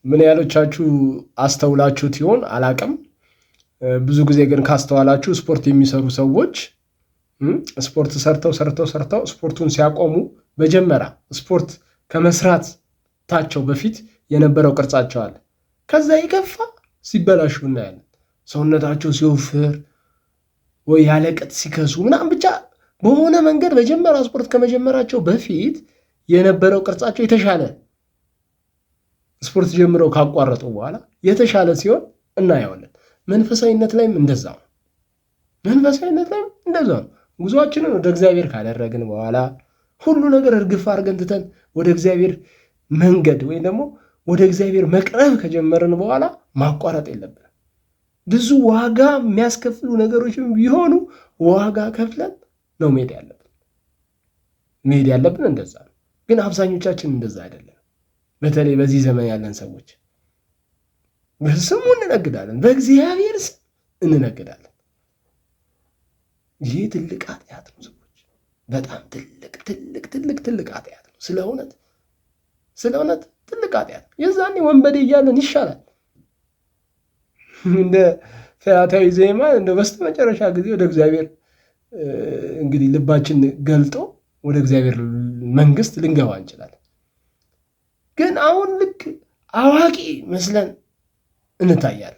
ምን ያህሎቻችሁ አስተውላችሁት ይሆን አላቅም። ብዙ ጊዜ ግን ካስተዋላችሁ ስፖርት የሚሰሩ ሰዎች ስፖርት ሰርተው ስፖርቱን ሲያቆሙ መጀመሪያ ስፖርት ከመስራታቸው በፊት የነበረው ቅርጻቸው አለ። ከዛ የከፋ ሲበላሹ እናያለን። ሰውነታቸው ሲወፍር ወይ ያለቅጥ ሲከሱ ምናምን ብቻ በሆነ መንገድ መጀመሪያ ስፖርት ከመጀመራቸው በፊት የነበረው ቅርጻቸው የተሻለ ስፖርት ጀምረው ካቋረጡ በኋላ የተሻለ ሲሆን እናየዋለን። መንፈሳዊነት ላይም እንደዛ ነው። ጉዞአችንን ወደ እግዚአብሔር ካደረግን በኋላ ሁሉ ነገር እርግፍ አድርገን ትተን ወደ እግዚአብሔር መንገድ ወይም ደግሞ ወደ እግዚአብሔር መቅረብ ከጀመርን በኋላ ማቋረጥ የለብንም። ብዙ ዋጋ የሚያስከፍሉ ነገሮችም ቢሆኑ ዋጋ ከፍለን ነው መሄድ ያለብን። እንደዛ ነው። ግን አብዛኞቻችን እንደዛ አይደለም። በተለይ በዚህ ዘመን ያለን ሰዎች በስሙ እንነግዳለን፣ በእግዚአብሔር ስም እንነግዳለን። ይህ ትልቅ ኃጢአት ነው ሰዎች፣ በጣም ትልቅ ኃጢአት ነው። ስለ እውነት ትልቅ ኃጢአት ነው። የዛኔ ወንበዴ እያለን ይሻላል። እንደ ፈያታዊ ዜማን እንደ በስተመጨረሻ ጊዜ ወደ እግዚአብሔር እንግዲህ ልባችን ገልጦ ወደ እግዚአብሔር መንግስት ልንገባ እንችላለን። ግን አሁን ልክ አዋቂ መስለን እንታያለን።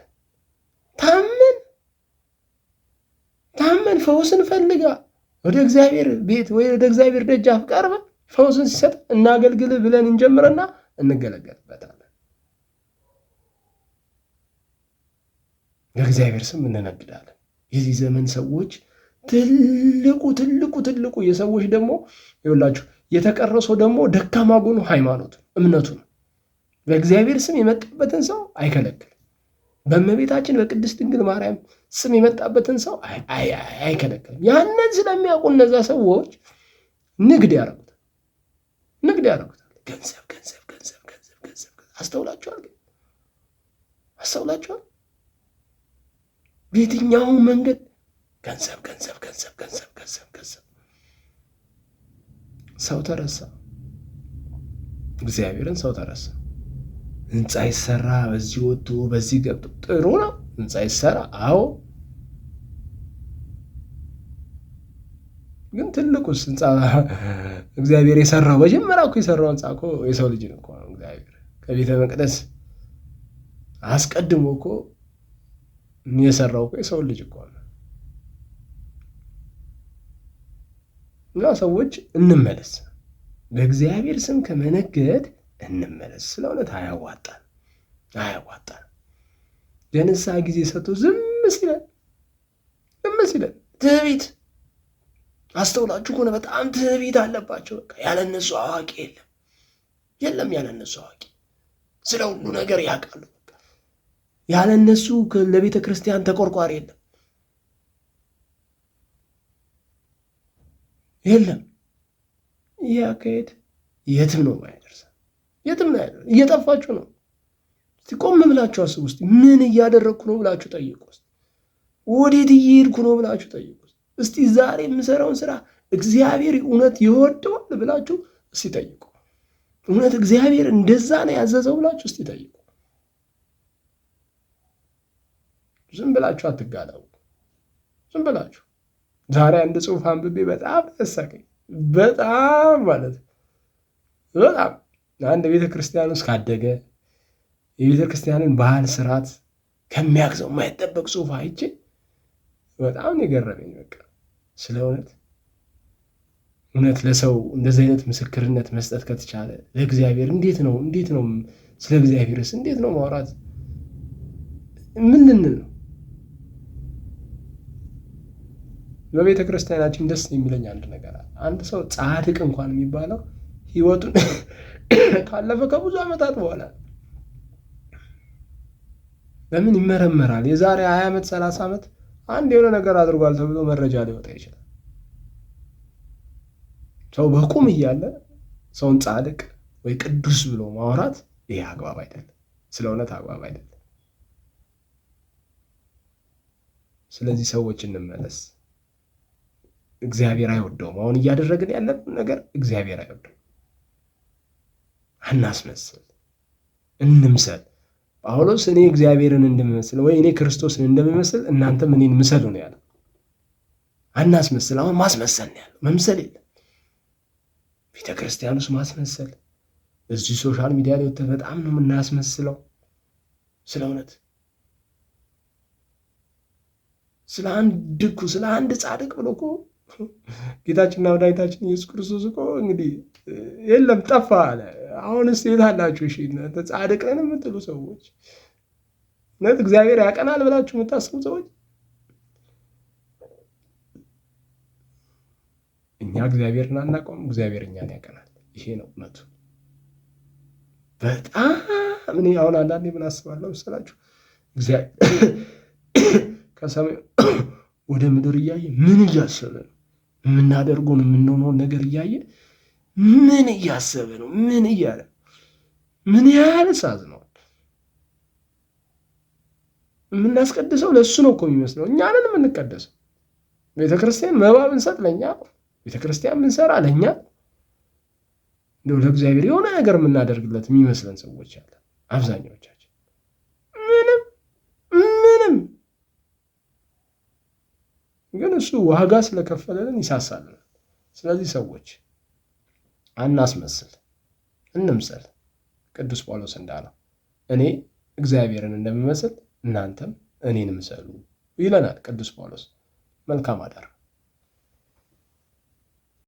ታመን ፈውስን ፈልጋ ወደ እግዚአብሔር ቤት ወይ ወደ እግዚአብሔር ደጃፍ ቀርበ ፈውስን ሲሰጥ እናገልግል ብለን እንጀምርና እንገለገልበታለን። በእግዚአብሔር ስም እንነግዳለን። የዚህ ዘመን ሰዎች ትልቁ የሰዎች ደግሞ ይኸውላችሁ የተቀረሰው ደግሞ ደካማ ጎኑ ሃይማኖት እምነቱ ነው። በእግዚአብሔር ስም የመጣበትን ሰው አይከለክልም። በእመቤታችን በቅድስት ድንግል ማርያም ስም የመጣበትን ሰው አይከለክልም። ያንን ስለሚያውቁ እነዛ ሰዎች ንግድ ያደርጉታል። ገንዘብ አስተውላችኋል? በየትኛው መንገድ ገንዘብ ሰው ተረሳ። እግዚአብሔርን ሰው ተረሳ። ህንፃ ይሰራ፣ በዚህ ወጥቶ በዚህ ገብቶ ጥሩ ነው። ህንፃ ይሰራ፣ አዎ። ግን ትልቁስ ህንፃ እግዚአብሔር የሰራው መጀመሪያ እኮ የሰራው ህንፃ እኮ የሰው ልጅ እኮ ነው። እግዚአብሔር ከቤተ መቅደስ አስቀድሞ እኮ የሰራው እኮ የሰው ልጅ እኮ ነው። እና ሰዎች እንመለስ፣ በእግዚአብሔር ስም ከመነገድ እንመለስ። ስለ እውነት አያዋጣን። ለንስሐ ጊዜ ሰጥቶ ዝም ሲለን ትዕቢት። አስተውላችሁ ከሆነ በጣም ትዕቢት አለባቸው። በቃ ያለነሱ አዋቂ የለም። ያለነሱ አዋቂ ስለ ሁሉ ነገር ያውቃሉ። ያለነሱ ለቤተ ክርስቲያን ተቆርቋሪ የለም። ይህ አካሄድ የትም ነው የማያደርሰን። እየጠፋችሁ ነው። እስቲ ቆም ብላችሁ አስቡ። እስቲ ምን እያደረግኩ ነው ብላችሁ ጠይቁ። ወዴት እየሄድኩ ነው ብላችሁ ጠይቁ። እስቲ ዛሬ የምሰራውን ስራ እግዚአብሔር እውነት ይወደዋል ብላችሁ እስቲ ጠይቁ። እውነት እግዚአብሔር እንደዛ ነው ያዘዘው ብላችሁ እስቲ ጠይቁ። ዝም ብላችሁ አትጋለቡ። ዝም ብላችሁ ዛሬ አንድ ጽሑፍ አንብቤ በጣም ተሳቀኝ። በጣም አንድ ቤተ ክርስቲያን ውስጥ ካደገ የቤተ ክርስቲያንን ባህል ስርዓት ከሚያግዘው የማይጠበቅ ጽሑፍ አይቼ በጣም የገረመኝ። በቃ ስለ እውነት ለሰው እንደዚህ አይነት ምስክርነት መስጠት ከተቻለ ለእግዚአብሔር እንዴት ነው ስለ እግዚአብሔርስ እንዴት ነው ማውራት? ምን ልንል ነው? በቤተ ክርስቲያናችን ደስ የሚለኝ አንድ ነገር አለ። አንድ ሰው ጻድቅ እንኳን የሚባለው ህይወቱን ካለፈ ከብዙ ዓመታት በኋላ ለምን ይመረመራል? የዛሬ 20 ዓመት 30 ዓመት አንድ የሆነ ነገር አድርጓል ተብሎ መረጃ ሊወጣ ይችላል። ሰው በቁም እያለ ሰውን ጻድቅ ወይ ቅዱስ ብሎ ማውራት ይሄ አግባብ አይደለም። ስለ እውነት አግባብ አይደለም። ስለዚህ ሰዎች እንመለስ። እግዚአብሔር አይወደውም። አሁን እያደረግን ያለን ነገር እግዚአብሔር አይወደውም። አናስመስል፣ እንምሰል። ጳውሎስ እኔ እግዚአብሔርን እንደምመስል ወይ እኔ ክርስቶስን እንደምመስል እናንተም እኔን ምሰሉ ነው ያለው። አናስመስል። አሁን ማስመሰል ነው ያለው፣ መምሰል የለም። ቤተ ክርስቲያን ውስጥ ማስመሰል፣ እዚህ ሶሻል ሚዲያ ላይ ወጥተን በጣም ነው የምናስመስለው። ስለ እውነት ስለ አንድ ጻድቅ ብሎ እኮ ጌታችንና መድኃኒታችን ኢየሱስ ክርስቶስ እኮ እንግዲህ የለም ጠፋ አለ። አሁንስ የት አላችሁ? እሺ እናንተ ጻድቅ ነን የምትሉ ሰዎች፣ እውነት እግዚአብሔር ያቀናል ብላችሁ የምታስቡ ሰዎች፣ እኛ እግዚአብሔርን አናውቀውም፣ እግዚአብሔር እኛን ያቀናል። ይሄ ነው እውነቱ። በጣም እኔ አሁን አንዳንዴ ምን አስባለሁ መሰላችሁ? ከሰማይ ወደ ምድር እያየ ምን እያሰበ ነው? የምናደርገውን የምንሆነውን ነገር እያየ ምን እያሰበ ነው? ምን እያለ ምን ያህል ሳዝነዋል። የምናስቀድሰው ለእሱ ነው እኮ የሚመስለው። እኛንን የምንቀደሰው ቤተክርስቲያን መባ ብንሰጥ ለእኛ፣ ቤተክርስቲያን ብንሰራ ለእኛ፣ እንደው ለእግዚአብሔር የሆነ ነገር የምናደርግለት የሚመስለን ሰዎች አለ አብዛኛዎቻችን። ምንም ግን እሱ ዋጋ ስለከፈለልን ይሳሳልን። ስለዚህ ሰዎች አናስመስል፣ እንምሰል። ቅዱስ ጳውሎስ እንዳለው እኔ እግዚአብሔርን እንደምመስል እናንተም እኔን ምሰሉ ይለናል ቅዱስ ጳውሎስ። መልካም አዳር።